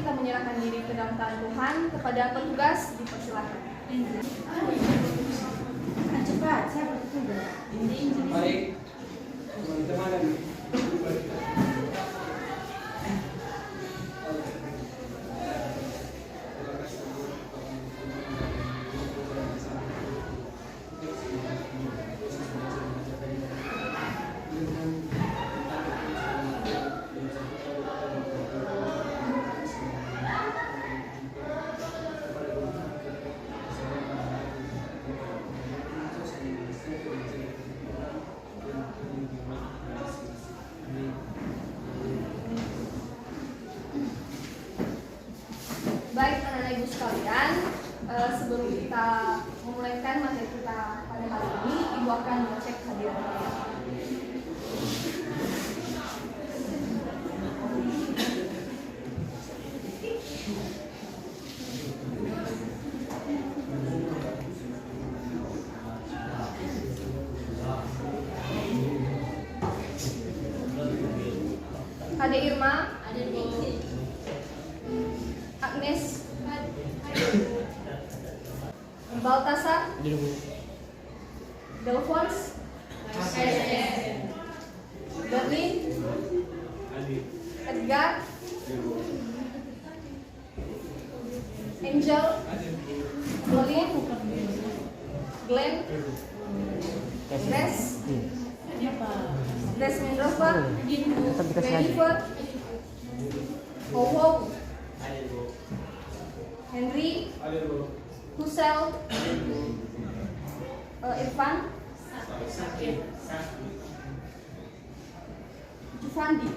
kita menyerahkan diri ke dalam tangan Tuhan. Kepada petugas dipersilakan. Cepat, siapa petugas? Baik, teman-teman. Baik anak-anak ibu sekalian, sebelum kita memulaikan materi kita pada hari ini, ibu akan mengecek hadiran kalian. Ade Irma, Agnes, Baltasar, Delphons, Berlin, Edgar, Angel, Colin, Glenn, Des Mendrover, Jennifer, Howo, Henry, Husel, Irfan, Jufandi,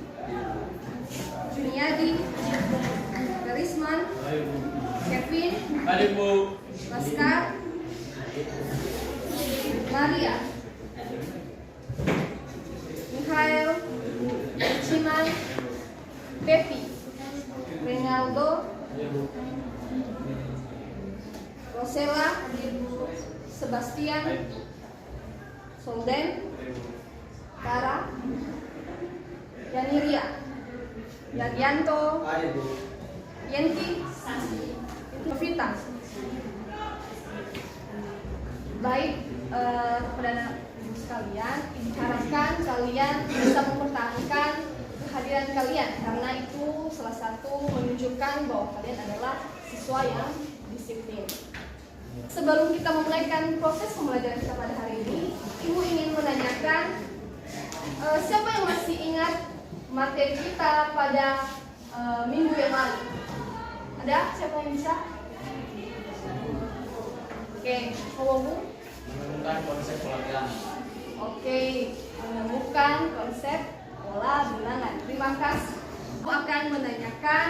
Juniadi, Karisman, Kevin, Laskar, Maria, Mikhail, Ciman, Pepi, Renaldo, Rosella, Sebastian, Solden, Tara, Yaniria, Yadianto, Yenti, Novita. Baik, kepada ibu sekalian, diharapkan kalian bisa mempertahankan kehadiran kalian, karena itu salah satu menunjukkan bahwa kalian adalah siswa yang disiplin. Sebelum kita memulaikan proses pembelajaran kita pada hari ini, ibu ingin menanyakan siapa yang masih ingat materi kita pada minggu yang lalu? Ada? Siapa yang bisa? Oke, Bu? Menemukan konsep pola bilangan. Oke, menemukan konsep pola bilangan. Terima kasih. Aku akan menanyakan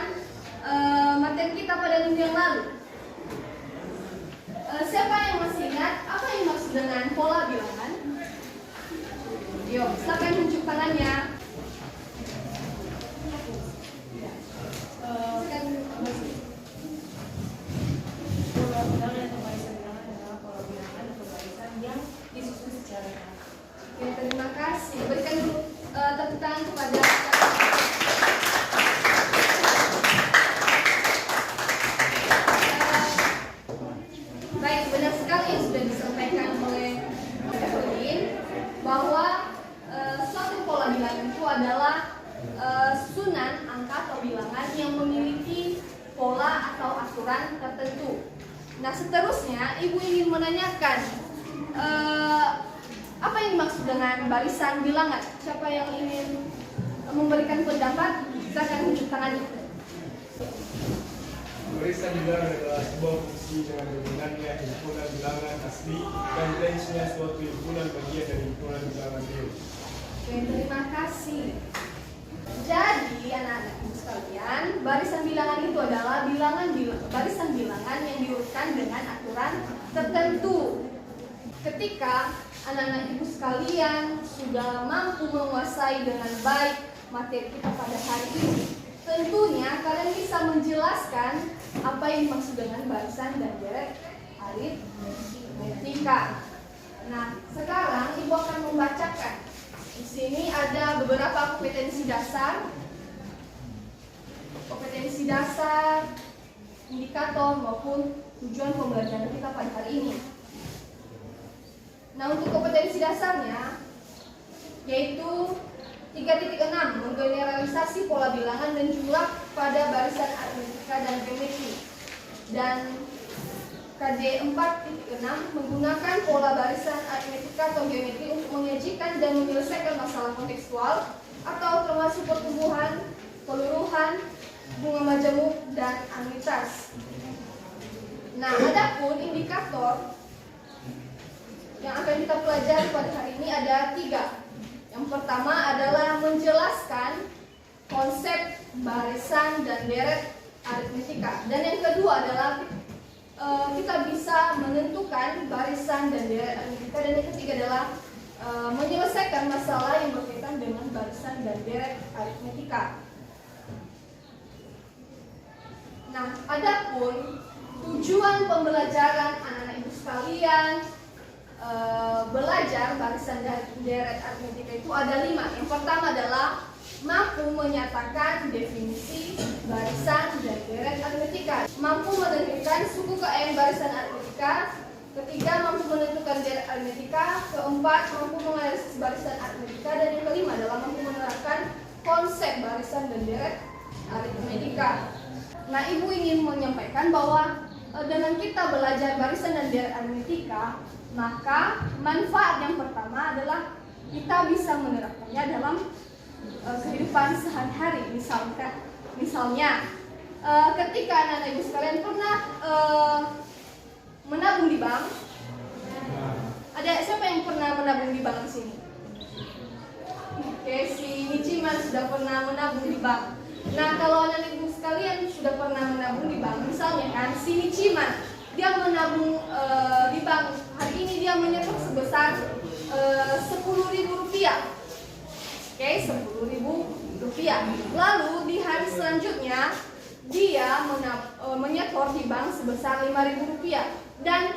materi kita pada minggu yang lalu. Siapa yang masih ingat apa yang maksud dengan pola bilangan? Yuk, silakan tunjuk tangannya. Pola bilangan atau barisan bilangan adalah pola bilangan atau barisan yang disusun secara rata. Oke, terima kasih. Berikan dulu tepuk tangan kepada baik, benar sekali yang sudah disampaikan oleh Berlin bahwa suatu pola bilangan itu adalah susunan angka atau bilangan yang memiliki pola atau aturan tertentu. Nah, seterusnya ibu ingin menanyakan apa yang dimaksud dengan barisan bilangan? Siapa yang ingin memberikan pendapat? Silakan tunjuk tangannya. Barisan bilangan adalah sebuah fungsi dengan dominannya himpunan bilangan asli dan range-nya suatu himpunan bagian dari himpunan bilangan real. Oke, terima kasih. Jadi anak-anak ibu sekalian, barisan bilangan itu adalah barisan bilangan yang diurutkan dengan aturan tertentu. Ketika anak-anak ibu sekalian sudah mampu menguasai dengan baik materi kita pada hari ini, tentunya kalian bisa menjelaskan apa yang dimaksud dengan barisan dan deret aritmetika. Nah, sekarang ibu akan membacakan. Di sini ada beberapa kompetensi dasar. Kompetensi dasar indikator maupun tujuan pembelajaran kita pada hari ini. Nah, untuk kompetensi dasarnya yaitu 3.6 menggeneralisasi pola bilangan dan jumlah pada barisan aritmetika dan geometri. Dan KD 4.6 menggunakan pola barisan aritmetika atau geometri untuk menyajikan dan menyelesaikan masalah kontekstual atau termasuk pertumbuhan, peluruhan, bunga majemuk, dan anuitas. Nah, adapun indikator yang akan kita pelajari pada hari ini ada 3. Yang pertama adalah menjelaskan konsep barisan dan deret aritmetika. Dan yang kedua adalah kita bisa menentukan barisan dan deret aritmetika. Dan yang ketiga adalah menyelesaikan masalah yang berkaitan dengan barisan dan deret aritmetika. Nah, adapun tujuan pembelajaran anak-anak ibu sekalian belajar barisan dan deret aritmetika itu ada 5. Yang pertama adalah mampu menyatakan definisi barisan dan deret aritmetika, mampu menentukan suku KM barisan aritmetika, ketiga mampu menentukan deret aritmetika, keempat mampu menganalisis barisan aritmetika, dan yang kelima adalah mampu menerapkan konsep barisan dan deret aritmetika. Nah, ibu ingin menyampaikan bahwa dengan kita belajar barisan dan deret aritmetika, maka manfaat yang pertama adalah kita bisa menerapkannya dalam kehidupan sehari-hari. Misalnya ketika anak-anak ibu sekalian pernah menabung di bank. Ada siapa yang pernah menabung di bank di sini? Oke, si Niciman sudah pernah menabung di bank. Nah, kalau anak-anak ibu sekalian sudah pernah menabung di bank, misalnya kan si Niciman dia menabung di bank, hari ini dia menyetor sebesar Rp10.000. Oke, Rp10.000. Lalu di hari selanjutnya dia menyetor di bank sebesar Rp5.000. Dan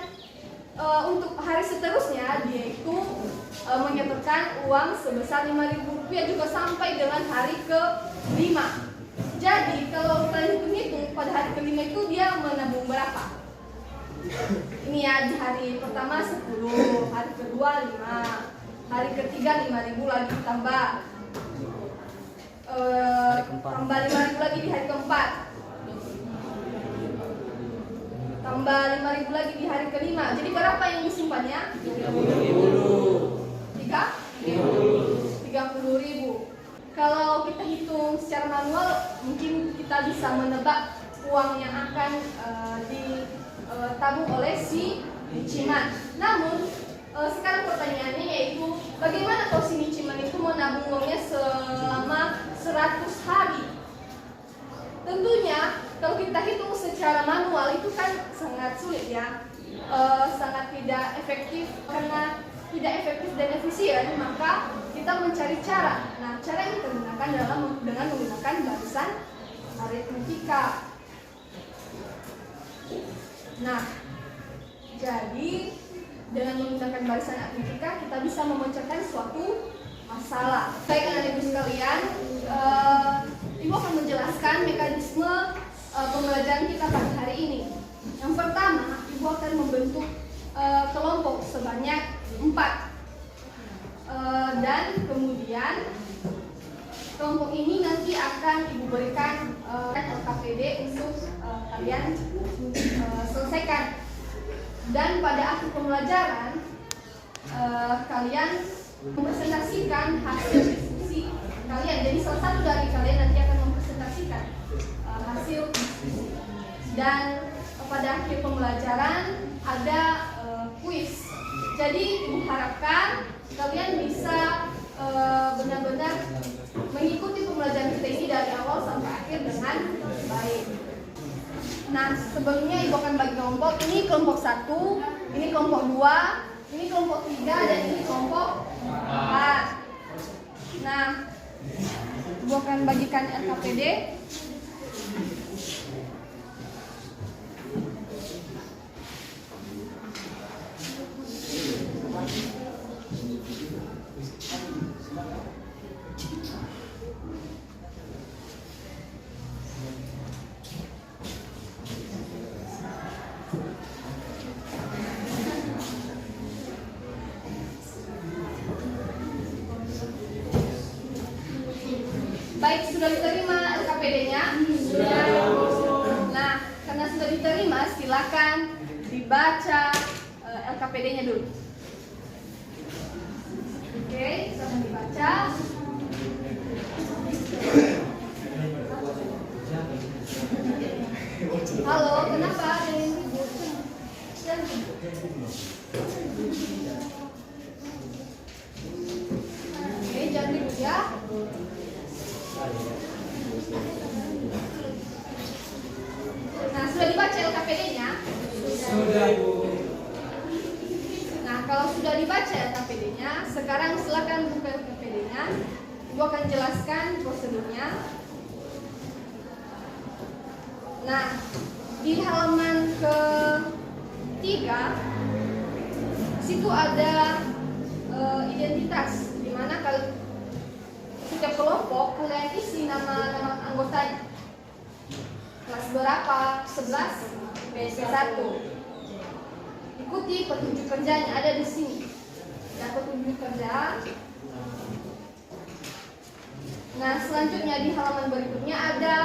untuk hari seterusnya dia itu menyetorkan uang sebesar Rp5.000 juga sampai dengan hari ke-5. Jadi kalau kalian hitung-hitung pada hari ke-5 itu dia menabung berapa? Ini ya, di hari pertama 10, hari kedua 5, hari ketiga 5.000 lagi tambah 5.000 lagi di hari keempat, tambah 5.000 lagi di hari kelima. Jadi berapa yang disimpannya? 30.000. Kalau kita hitung secara manual, mungkin kita bisa menebak uang yang akan ditabung oleh si Niciman. Namun sekarang pertanyaannya yaitu bagaimana kalau si Niciman itu menabung uangnya selama 100 hari? Tentunya kalau kita hitung secara manual itu kan sangat sulit ya, sangat tidak efektif. Karena tidak efektif dan efisien, maka kita mencari cara. Nah, cara yang kita gunakan adalah dengan menggunakan barisan aritmetika. Nah, jadi dengan menggunakan barisan aritmetika kita bisa memecahkan suatu masalah. Baik anak ibu sekalian, ibu akan menjelaskan mekanisme pembelajaran kita pada hari ini. Yang pertama, ibu akan membentuk kelompok sebanyak 4, dan kemudian kelompok ini nanti akan ibu berikan LKPD untuk kalian selesaikan. Dan pada akhir pembelajaran kalian mempresentasikan hasil diskusi kalian. Jadi salah satu dari kalian nanti akan mempresentasikan hasil diskusi. Dan pada akhir pembelajaran ada kuis. Jadi ibu harapkan kalian bisa benar-benar mengikuti pembelajaran kita ini dari awal sampai akhir dengan baik. Nah, sebelumnya ibu akan bagi kelompok. Ini kelompok 1, ini kelompok 2, ini kelompok 3, dan ini kelompok 4. Nah, ibu akan bagikan LKPD. sudah diterima LKPD-nya? Sudah. Nah, karena sudah diterima, silakan dibaca LKPD-nya dulu. Oke, silakan dibaca. Halo, kenapa ada yang ribut? Oke, jangan ribut ya. Nah, sudah dibaca LKPD-nya? Sudah, Bu. Nah, kalau sudah dibaca LKPD-nya, sekarang silakan buka LKPD-nya. Ibu akan jelaskan prosedurnya. Nah, di halaman ke-3 situ ada identitas, di mana kalau setiap kelompok kalian isi nama anggotanya. Kelas berapa? 11 BC1. Ikuti petunjuk kerjanya, ada di sini. Ada petunjuk kerja. Nah, selanjutnya di halaman berikutnya ada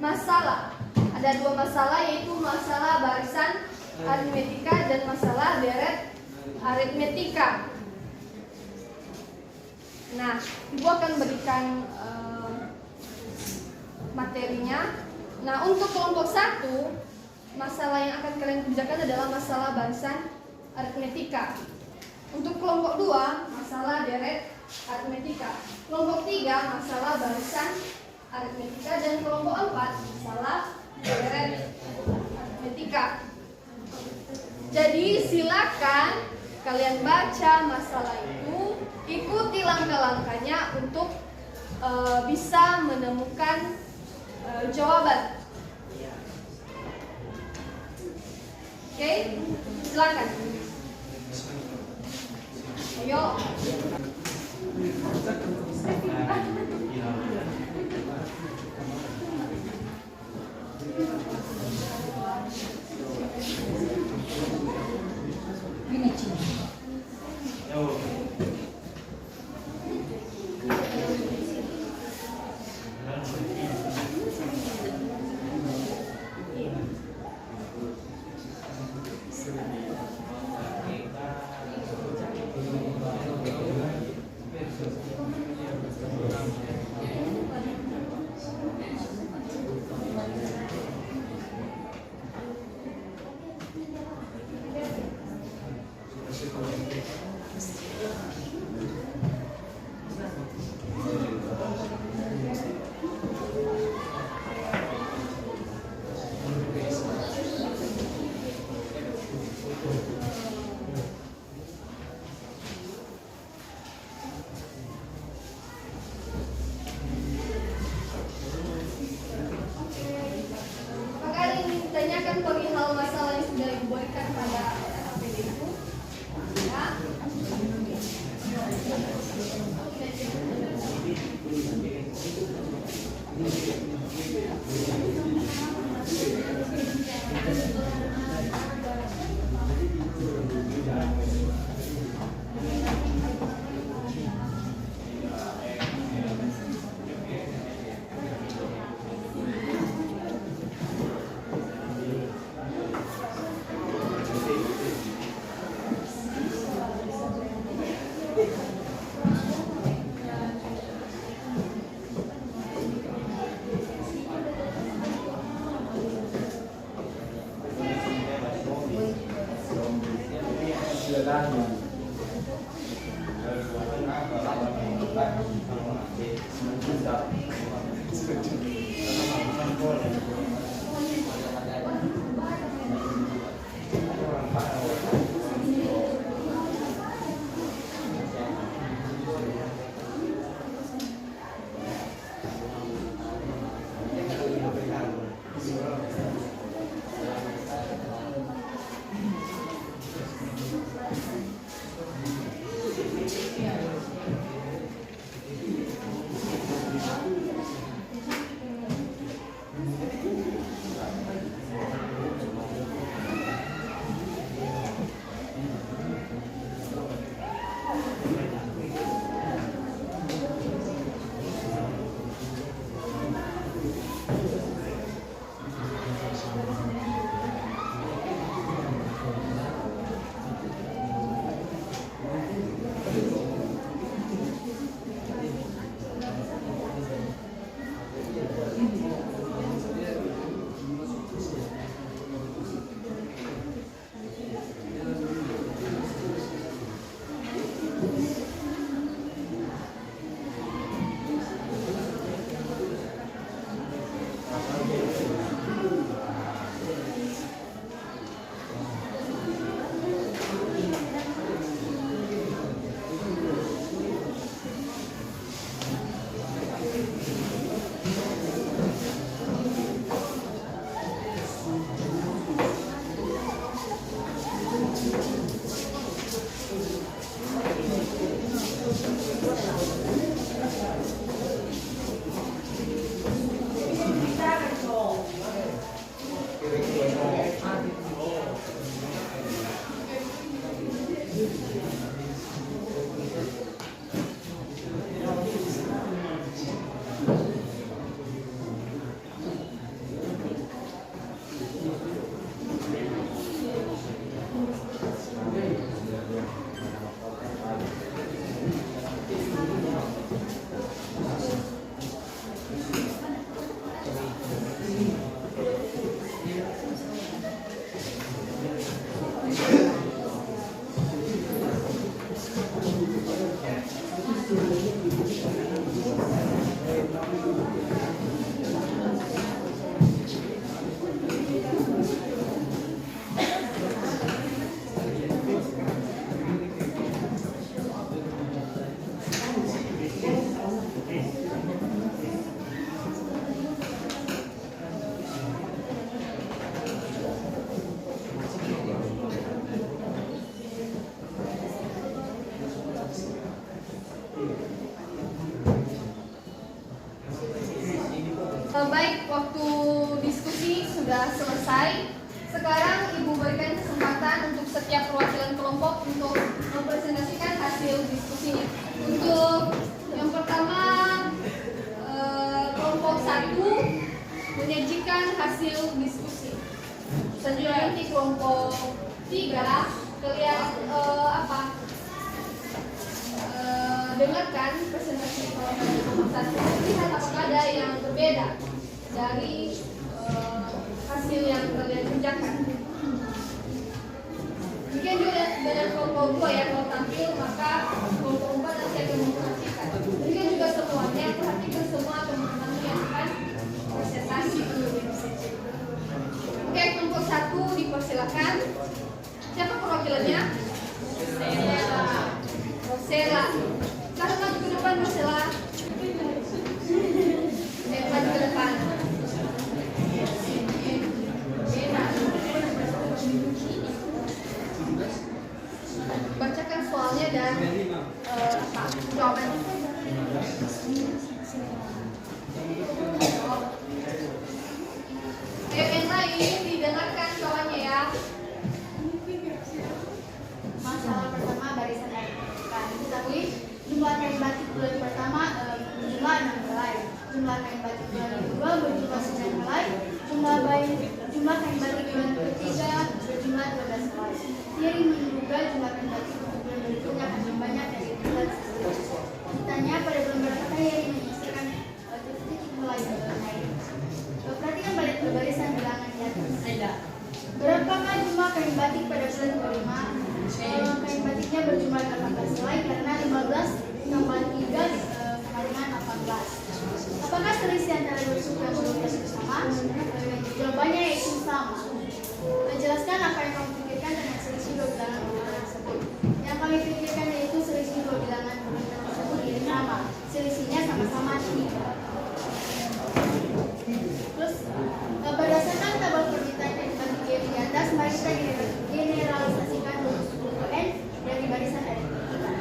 masalah. Ada 2 masalah, yaitu masalah barisan aritmetika dan masalah deret aritmetika. Nah, Ibu akan berikan materinya. Nah, untuk kelompok 1, masalah yang akan kalian kerjakan adalah masalah barisan aritmetika. Untuk kelompok 2, masalah deret aritmetika. Kelompok 3, masalah barisan aritmetika. Dan kelompok 4, masalah deret aritmetika. Jadi silakan kalian baca masalah itu, ikuti langkah-langkahnya untuk bisa menemukan jawaban. Oke, silakan. Ayo. Perihal masalah yang sudah diberikan pada LKPD itu, ya. Baik, waktu diskusi sudah selesai. Sekarang Ibu berikan kesempatan untuk setiap perwakilan kelompok untuk mempresentasikan hasil diskusinya. Untuk yang pertama, kelompok 1 menyajikan hasil diskusi. Selanjutnya di kelompok 3, kalian dengarkan presentasi kelompok 1. Lihat apakah ada yang berbeda dari hasil yang kalian kerjakan. Mungkin juga dengan kelompok 2 ya, kalau tampil maka kelompok 4 nanti akan memperhatikan. Mungkin juga semuanya perhatikan semua teman-teman yang akan presentasi. Oke, kelompok 1 dipersilakan. Siapa perwakilannya? Rosela. Sekarang maju ke depan, Rosela. Maju ke depan. Bacakan soalnya dan jawabannya. Yang lain didengarkan soalnya ya. Masalah pertama barisan aritmetika. Diketahui jumlah kain batik bulan pertama berjumlah 6 helai. Jumlah kain batik bulan kedua berjumlah 9 helai. Jumlah kain batik bulan ketiga berjumlah 12 helai. Thierry menduga jumlah kain batik untuk bulan berikutnya akan lebih banyak dari bulan sebelumnya. Ditanya pada bulan berapa Thierry menyelesaikan titik helai kain. Perhatikan balik barisan bilangan di atas. Berapakah jumlah kain batik pada bulan kelima? Kain batiknya berjumlah 18 helai karena 15 tambah 3 sama dengan 18. Apakah selisih antara dua suku yang berbeda sama? Jawabannya yaitu sama. Jelaskan apa yang kamu pikirkan dengan selisih dua bilangan berbeda tersebut. Yang kami pikirkan yaitu selisih dua bilangan berbeda tersebut ini sama. Selisihnya sama-sama 3. Terus berdasarkan tabel permintaan yang dibagi di atas, mari kita generalisasikan rumus UN dari barisan aritmetika.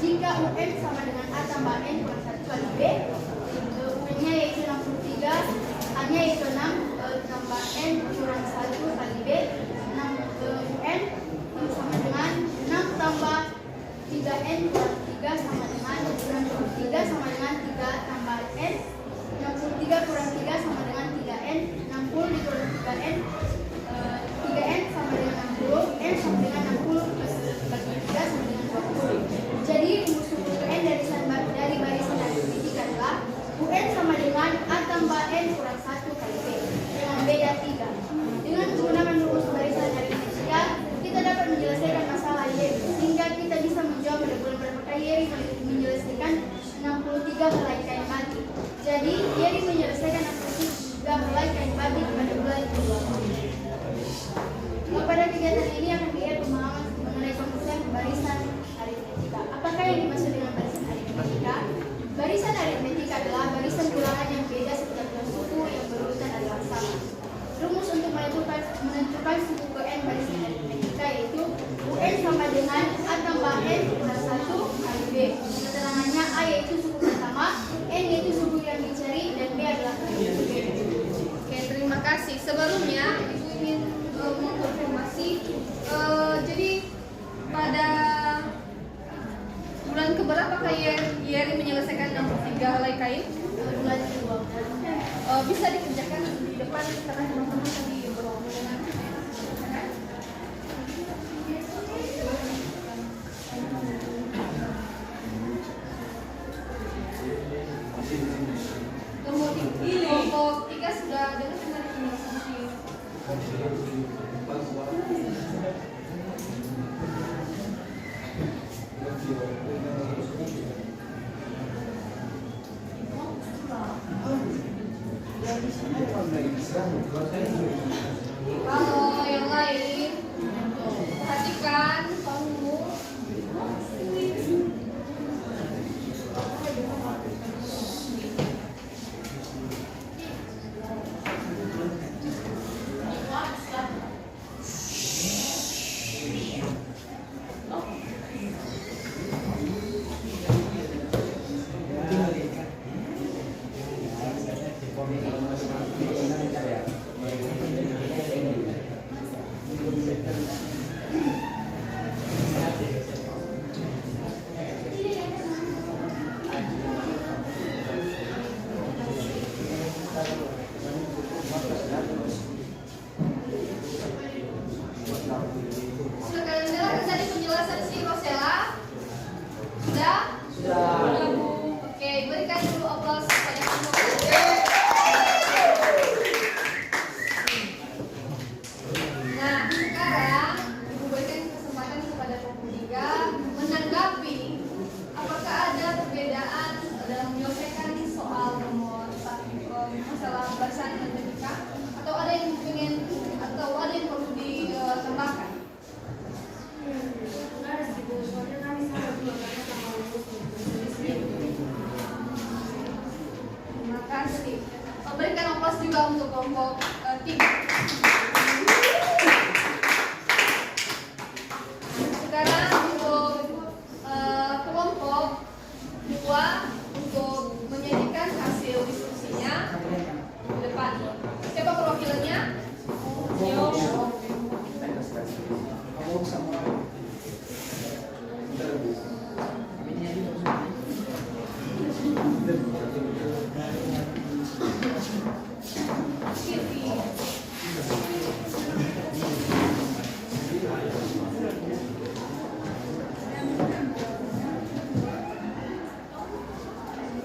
Jika UN sama dengan A tambah N kurang 1 kali B, UN-nya yaitu 63, A-nya yaitu 6 tambah N kurang 1 kali B, UN sama dengan 6 tambah 3N kurang 3 sama dengan 63 sama dengan 3 tambah N, 63 kurang 3 sama dengan 3N, 60 dikurang 3N, 3N sama dengan 60, N sama dengan 60 bagi 3 sama dengan 20. Jadi rumus UN dari barisan aritmetika adalah UN sama dengan A tambah N kurang 1 kali B dengan beda 3. Dengan menggunakan rumus barisan aritmetika, kita dapat menyelesaikan masalah Y sehingga kita bisa menjawab pada bulan berapa Thierry menyelesaikan 63 helai kain batik. Jadi Thierry menyelesaikan 63 helai kain batik pada bulan kedua. Pada kegiatan ini akan dilihat pemahaman mengenai konsep barisan aritmetika. Apakah yang dimaksud dengan barisan aritmetika? Barisan aritmetika adalah barisan bilangan yang beda setiap dua suku yang berurutan adalah sama. Rumus untuk menentukan suku ke N barisan aritmetika yaitu UN sama dengan A tambah N kurang 1 kali B. Keterangannya A yaitu suku pertama, N yaitu suku yang dicari, dan B adalah suku B. Oke, terima kasih. Sebelumnya Ibu ingin mengkonfirmasi, jadi pada bulan keberapa Thierry menyelesaikan 63 helai kain? Bulan kedua. Bisa dikerjakan di depan karena teman-teman tadi beromong dengan kelompok 3 sudah dengar dengan informasi. Kalau yang lain perhatikan kamu. Sudah kalian dengar tadi penjelasan si Rosella? Sudah? Sudah. Oke, berikan dulu aplaus kepada kamu. Nah, sekarang Ibu berikan kesempatan kepada kelompok 3 menanggapi apakah ada perbedaan dalam menyelesaikan soal nomor 1 masalah barisan aritmetika, atau ada yang ingin atau ada yang perlu ditambahkan? Terima kasih. Berikan aplaus juga untuk kelompok 3. Sekarang untuk kelompok 2 untuk menyajikan hasil diskusinya di depan. Siapa perwakilannya?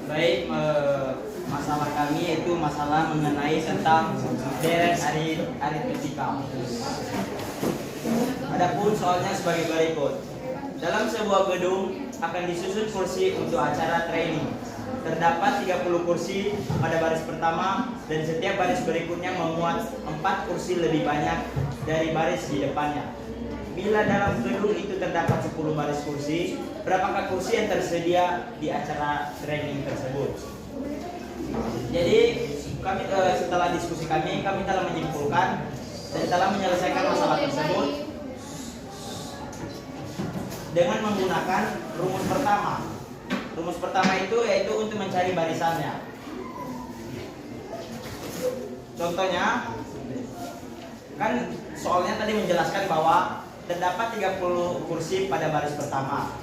Baik, masalah kami yaitu masalah mengenai tentang deret aritmetika. Adapun soalnya sebagai berikut. Dalam sebuah gedung akan disusun kursi untuk acara training. Terdapat 30 kursi pada baris pertama dan setiap baris berikutnya memuat 4 kursi lebih banyak dari baris di depannya. Bila dalam gedung itu terdapat 10 baris kursi, berapakah kursi yang tersedia di acara training tersebut? Jadi kami setelah diskusi kami telah menyimpulkan dan telah menyelesaikan masalah tersebut dengan menggunakan rumus pertama. Rumus pertama itu yaitu untuk mencari barisannya. Contohnya, kan soalnya tadi menjelaskan bahwa terdapat 30 kursi pada baris pertama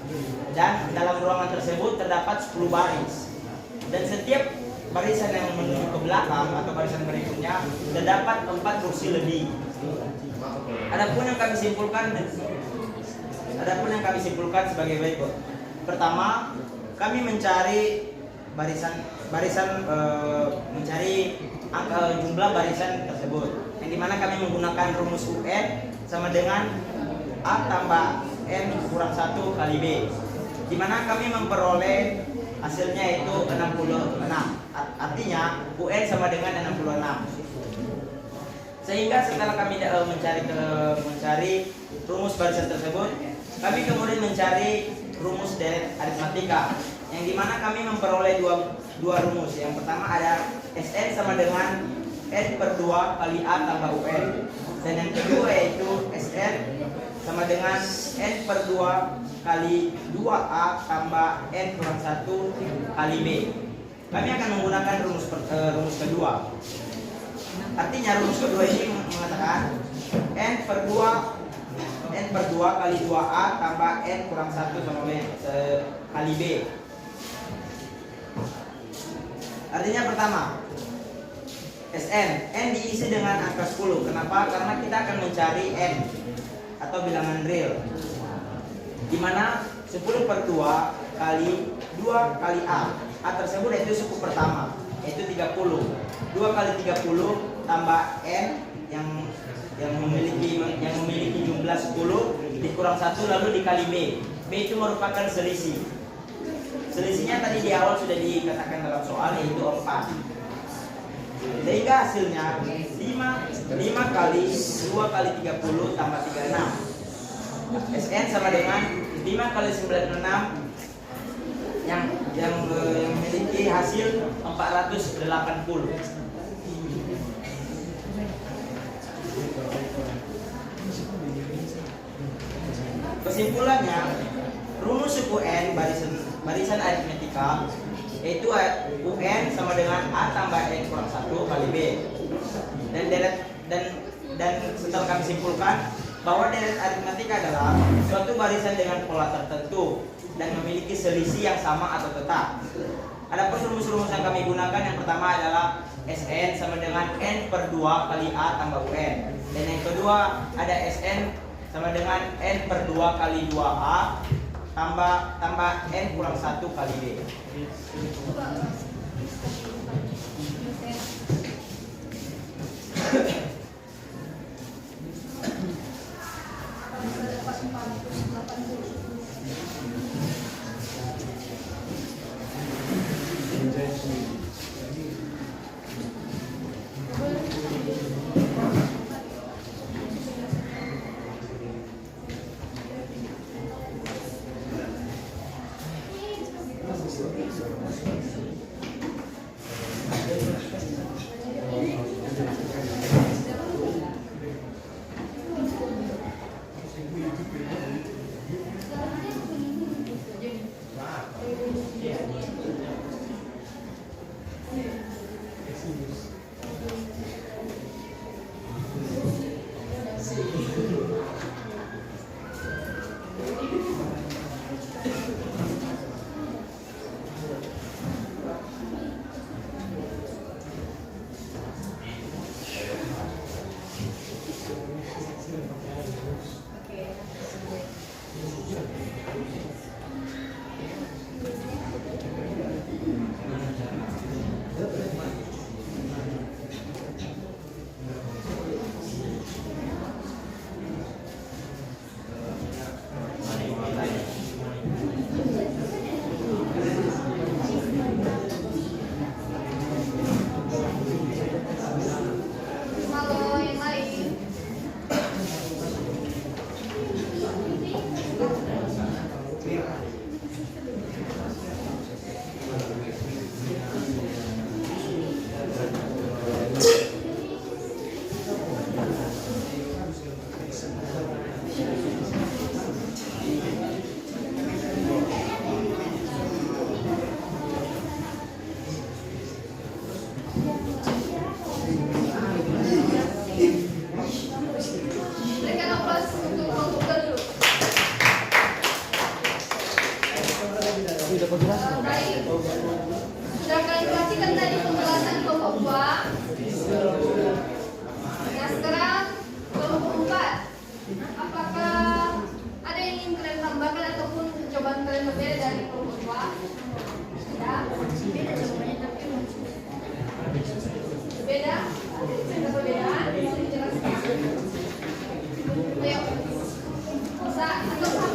dan dalam ruangan tersebut terdapat 10 baris, dan setiap barisan yang menuju ke belakang atau barisan berikutnya terdapat 4 kursi lebih. Adapun yang kami simpulkan sebagai berikut. Pertama, kami mencari mencari angka jumlah barisan tersebut, yang dimana kami menggunakan rumus UN sama dengan A tambah N kurang 1 kali B, dimana kami memperoleh hasilnya itu 66. Artinya UN sama dengan 66. Sehingga setelah kami mencari rumus barisan tersebut, kami kemudian mencari rumus deret aritmetika, yang dimana kami memperoleh dua rumus. Yang pertama ada SN sama dengan N per 2 kali A tambah UN, dan yang kedua yaitu SN sama dengan N per 2 kali 2A tambah N kurang 1 kali B. Kami akan menggunakan rumus kedua. Artinya rumus kedua ini mengatakan N per 2 kali 2A tambah N kurang 1 sama B kali B. Artinya pertama, SN, N diisi dengan angka 10. Kenapa? Karena kita akan mencari N atau bilangan real, dimana 10 per 2 kali 2 kali A. A tersebut yaitu suku pertama, yaitu 30. 2 kali 30 tambah N yang memiliki jumlah 10 dikurang 1 lalu dikali B. B itu merupakan selisih. Selisihnya tadi di awal sudah dikatakan dalam soal, yaitu 4. Sehingga hasilnya 5 kali 2 kali 30 tambah 36. SN sama dengan 5 kali 96 yang memiliki hasil 480. Kesimpulannya, rumus suku N barisan aritmetika yaitu UN sama dengan A tambah N kurang 1 kali B. Dan setelah kami simpulkan, bahwa deret aritmatika adalah suatu barisan dengan pola tertentu dan memiliki selisih yang sama atau tetap. Adapun rumus-rumus yang kami gunakan, yang pertama adalah Sn sama dengan n per 2 kali A tambah UN. Dan yang kedua ada Sn sama dengan n per 2 kali 2A tambah n kurang 1 kali B. Baik. Sudah kalian perhatikan tadi penjelasan kelompok 2. Nah, sekarang kelompok 4. Apakah ada yang ingin kalian tambahkan ataupun cobaan kalian berbeda dari kelompok 2? Ya. Beda? Ada perbedaan? Bisa dijelaskan? Ayo. Bisa atau sama?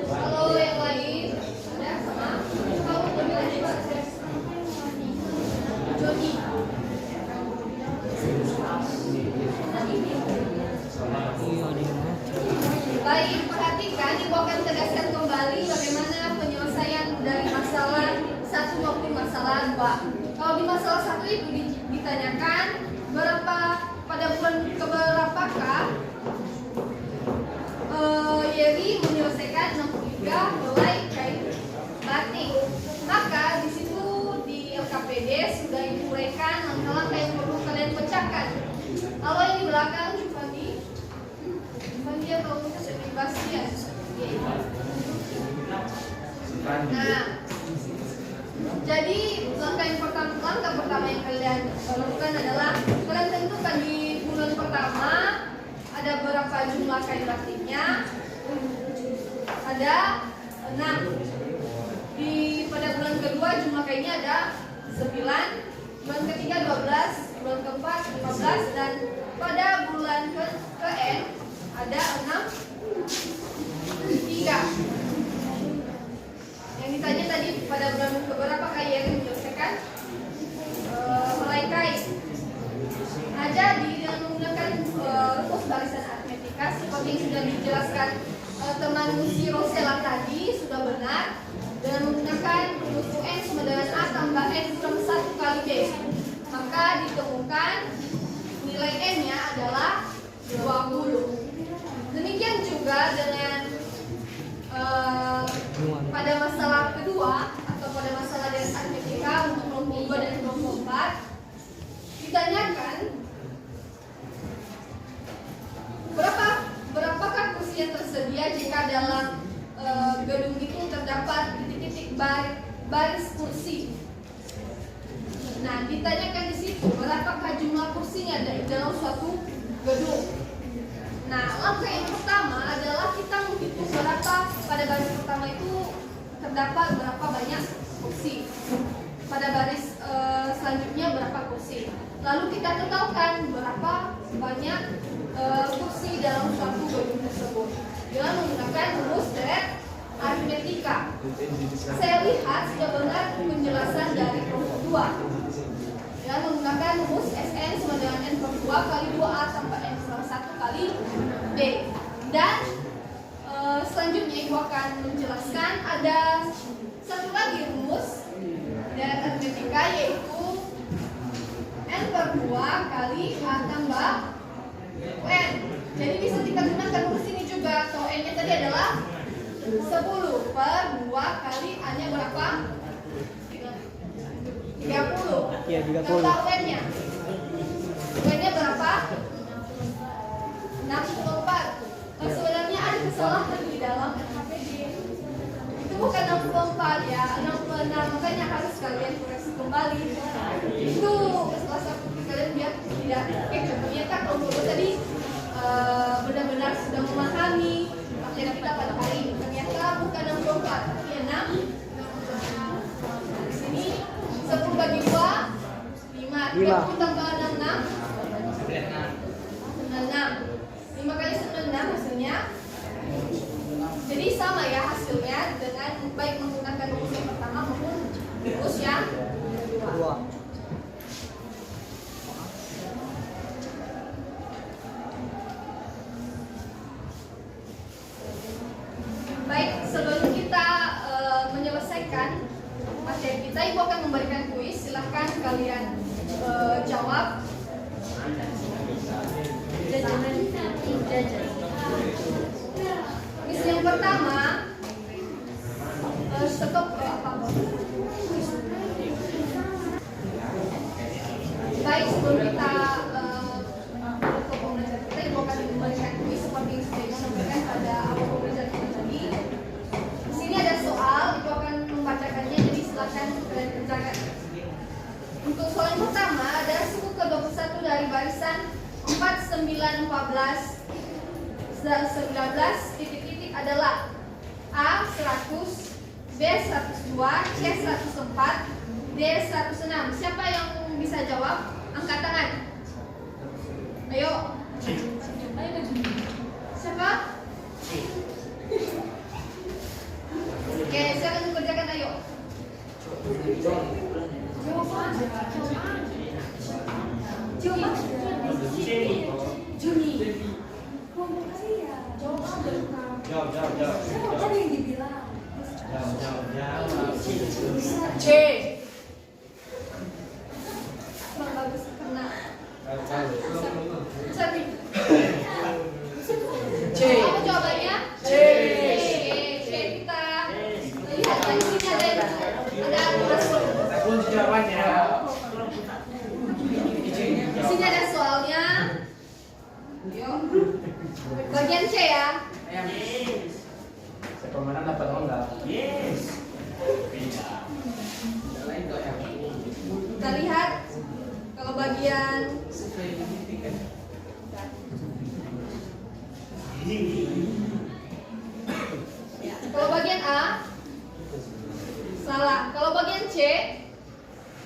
Kalau yang lain ada sama? Kalau lebih lanjut Jody. Baik, perhatikan ibu akan tegaskan kembali bagaimana penyelesaian dari masalah 1 maupun masalah 2. Kalau di masalah 1 itu ditanyakan pada bulan keberapakah Yeri menyelesaikan 63 helai kain batik. Maka di situ di LKPD sudah diuraikan langkah-langkah yang perlu kalian pecahkan. Kalau yang di belakang dia kalau kita sudah Bastian. Nah, jadi langkah pertama yang kalian lakukan adalah kalian tentukan di bulan pertama ada berapa jumlah kain batiknya. Ada 6. Pada bulan kedua jumlah kainnya ada 9. Bulan ketiga 12. Bulan keempat 15. Dan pada bulan ke-N ada 3. Yang ditanya tadi pada bulan keberapa kalian menyelesaikan helai kain. Nah, jadi dengan menggunakan rumus barisan aritmetika seperti yang sudah dijelaskan teman si Rosella tadi sudah benar. Dengan menggunakan rumus UN sama dengan A tambah N kurang 1 kali B, maka ditemukan nilai N-nya adalah 20. Demikian juga dengan pada masalah kedua atau pada masalah dari aritmetika untuk kelompok 2 dan kelompok 4 ditanyakan berapakah kursi yang tersedia jika dalam gedung itu terdapat titik-titik baris kursi. Nah, ditanyakan di situ berapakah jumlah kursinya dalam suatu gedung. Nah, langkah yang pertama adalah kita menghitung berapa pada baris pertama itu terdapat berapa banyak kursi. Pada baris selanjutnya berapa kursi. Lalu kita tetapkan berapa banyak kursi dalam suatu gedung tersebut dengan menggunakan rumus aritmetika. Saya lihat sudah benar penjelasan dari kelompok 2 dengan menggunakan rumus Sn sama dengan N per 2 kali 2A tambah N per 1 kali B. Dan selanjutnya Ibu akan menjelaskan ada satu lagi rumus dari aritmetika yaitu N per 2 kali A tambah UN. Jadi bisa kita gunakan rumus ini juga. Kalau N-nya tadi adalah 10 per 2 kali A-nya berapa? 30. Iya, 30. Kata UN-nya. UN-nya berapa? 64. Sebenarnya ada kesalahan di dalam RKPD. Itu bukan 64 ya, 66. Makanya harus kalian koreksi kembali. Itu salah satu kalian biar tidak ternyata kelompok tadi benar-benar sudah memahami materi kita pada hari ini. Ternyata bukan 64, tapi 6. Di sini 10 bagi 2 5. 30 tambah 66 96. 5 kali 96 hasilnya. Jadi sama ya hasilnya dengan baik menggunakan rumus yang pertama maupun rumus yang kedua. Baik, sebelum kita menyelesaikan materi kita, Ibu akan memberikan kuis. Silahkan kalian jawab. Kuis yang pertama, stop apa? Baik, sebelum kita ke pembelajaran kita, Ibu akan memberikan kuis seperti yang sudah disampaikan pada awal pembelajaran kita tadi. Di sini ada soal, Ibu akan membacakannya, jadi silakan kalian kerjakan. Untuk soal yang pertama, ada suku ke-21 dari barisan 4, 9, 14 19 titik-titik adalah A 100, B 102, C 104, D 106. Siapa yang bisa jawab? Angkat tangan. Ayo. Siapa? Oke, silakan kerjakan, ayo. Juni. C. Kurang bagus kena. C. Apa jawabannya? C. C kita lihat di sini ada Kunci jawabannya. di sini ada soalnya. Yuk. Bagian C ya. Pemenang dapat enggak? Yes. Kita lihat kalau bagian kalau bagian A salah. Kalau bagian C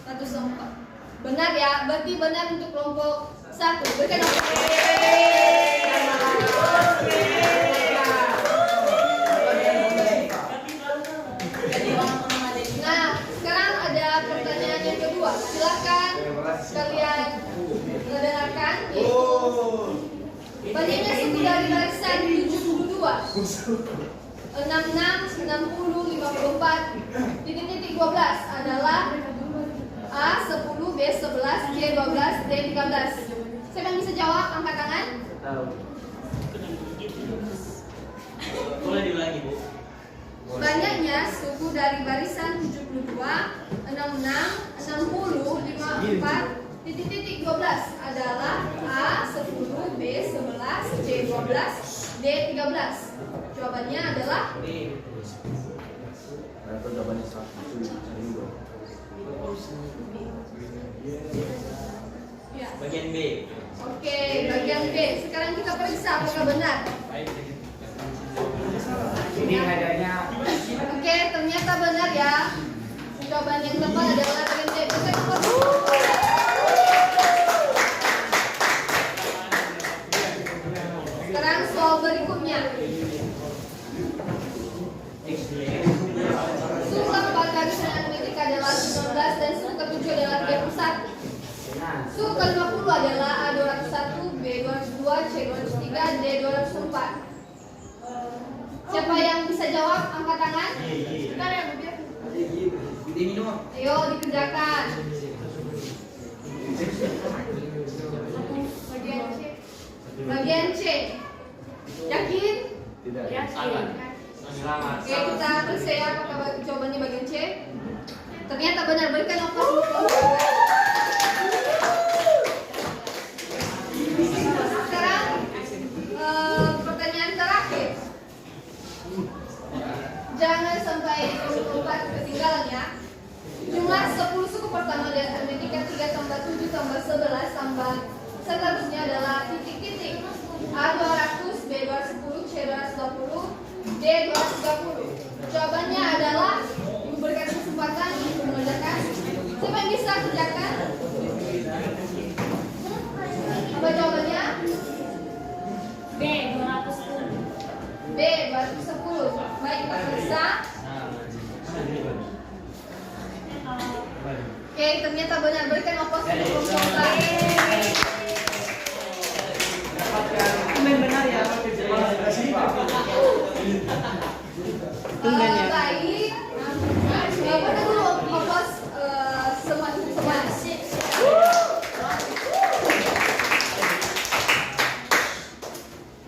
104. Benar ya, berarti benar untuk kelompok 1. Berikan Nah, sekarang ada pertanyaan yang kedua. Silakan kalian mendengarkan. Banyaknya suku dari barisan 72, 66, 90, 54, titik-titik 12 adalah A 10, B 11, C 12, D 13. Siapa yang bisa jawab? Angkat tangan. Tahu. Boleh diulangi, Bu? Banyaknya suku dari barisan 72, 66, 60, 54, titik-titik 12 adalah A 10, B 11, C 12, D 13. Jawabannya adalah Berapa jawabannya 100? ya. Bagian B. Oke, bagian B. Sekarang kita periksa apakah benar. Ini adanya Oke, ternyata benar ya. Jawaban yang tepat adalah bagian C. Bisa nomor Sekarang soal berikutnya. Suku keempat barisan aritmetika adalah 19 dan suku ketujuh adalah 31. Suku ke-50 adalah A201, B202, C203, D204. Siapa yang bisa jawab? Angkat tangan. Bentar ya, Bu Biar. Ayo dikerjakan. Bagian C. Bagian C. Yakin? tidak. Yakin. Selamat. Oke, kita periksa ya apakah jawabannya bagian C. Ternyata benar. Berikan nafas dulu. Sekarang pertanyaan terakhir. Jangan sampai keempat ketinggalan ya. Jumlah 10 suku pertama dari aritmetika 3 tambah 7 tambah 11 tambah seterusnya adalah titik-titik. A200, B210, C220, D230. Jawabannya adalah memberikan kesempatan untuk mengerjakan. Siapa yang bisa kerjakan? Apa jawabannya? B 210. B 210. Baik, Pak Risa. Oke, ternyata benar. Berikan opos untuk Bapak. Benar ya. Baik. Mana dulu opos semua.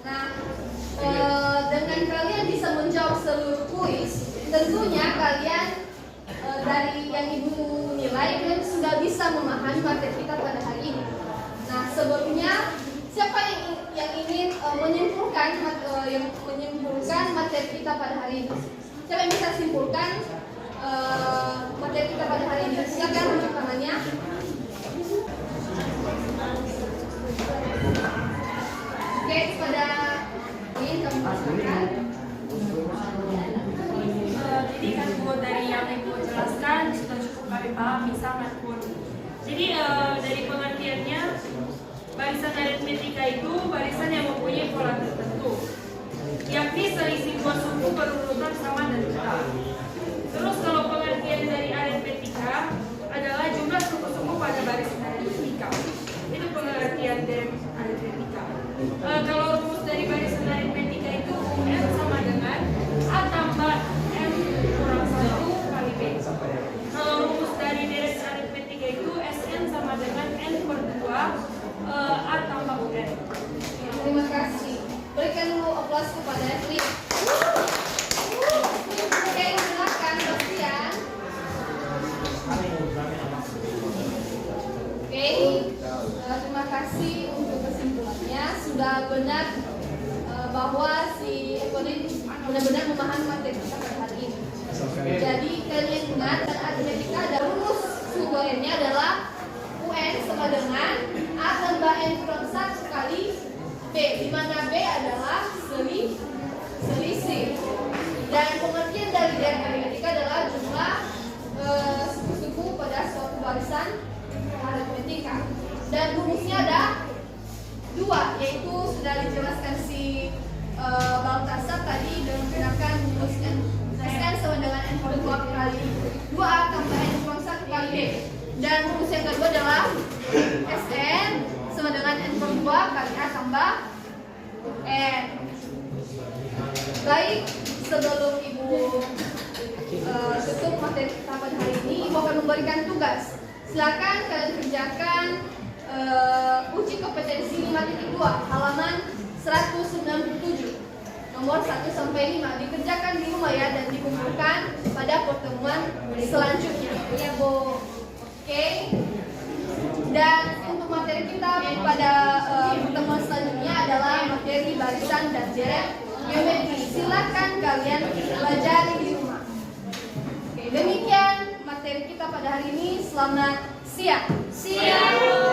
Nah, dengan kalian bisa menjawab seluruh kuis, tentunya kalian dari yang ibu nilai kalian sudah bisa memahami materi kita pada hari ini. Nah, sebelumnya siapa yang ingin menyimpulkan materi kita pada hari ini? Siapa yang bisa simpulkan materi kita pada hari ini? Silakan angkat tangannya. Oke, kepada ini kamu silakan. Jadi kan Bu, dari yang Ibu jelaskan sudah cukup kami pahami, sangat pun. Jadi dari pengertiannya, barisan aritmetika itu barisan yang mempunyai pola tertentu, yakni selisih dua suku berurutan sama dan tetap. Terus kalau pengertian dari aritmetika adalah jumlah suku-suku pada barisan aritmetika. Itu pengertian dari aritmetika. Kalau rumus dari barisan aritmetika itu M sama dengan A tambah M kurang 1 kali B. Kalau rumus dari barisan aritmetika itu Sn sama dengan N per 2 A tambah UN. Terima kasih. Berikan dulu aplaus kepada Evelyn. Oke, silakan Bastian. Oke, terima kasih untuk kesimpulannya. Sudah benar bahwa si Evelyn benar-benar memahami materi kita pada hari ini. Jadi kalian ingat dan aritmetika ada rumus suku N-nya adalah UN sama dengan A tambah N kurang 1 kali B, di mana B adalah selisih. Dan pengertian dari aritmetika adalah jumlah suku-suku pada suatu barisan aritmetika. Dan rumusnya ada 2, yaitu sudah dijelaskan si Baltasar tadi dengan menggunakan rumus Sn sama dengan N per 2 kali 2A tambah N kurang 1 kali B. Dan rumus yang kedua adalah Sn sama dengan N per 2 kali A tambah N. Baik, sebelum Ibu tutup materi kita pada hari ini, Ibu akan memberikan tugas. Silakan kalian kerjakan uji kompetensi 5.2 halaman 197 nomor 1 sampai 5 dikerjakan di rumah ya dan dikumpulkan pada pertemuan selanjutnya. Ya, Bu. Oke. Dan untuk materi kita pada pertemuan selanjutnya adalah materi barisan dan deret geometri. Silakan kalian pelajari di rumah. Oke, demikian materi kita pada hari ini. Selamat siang. Siang.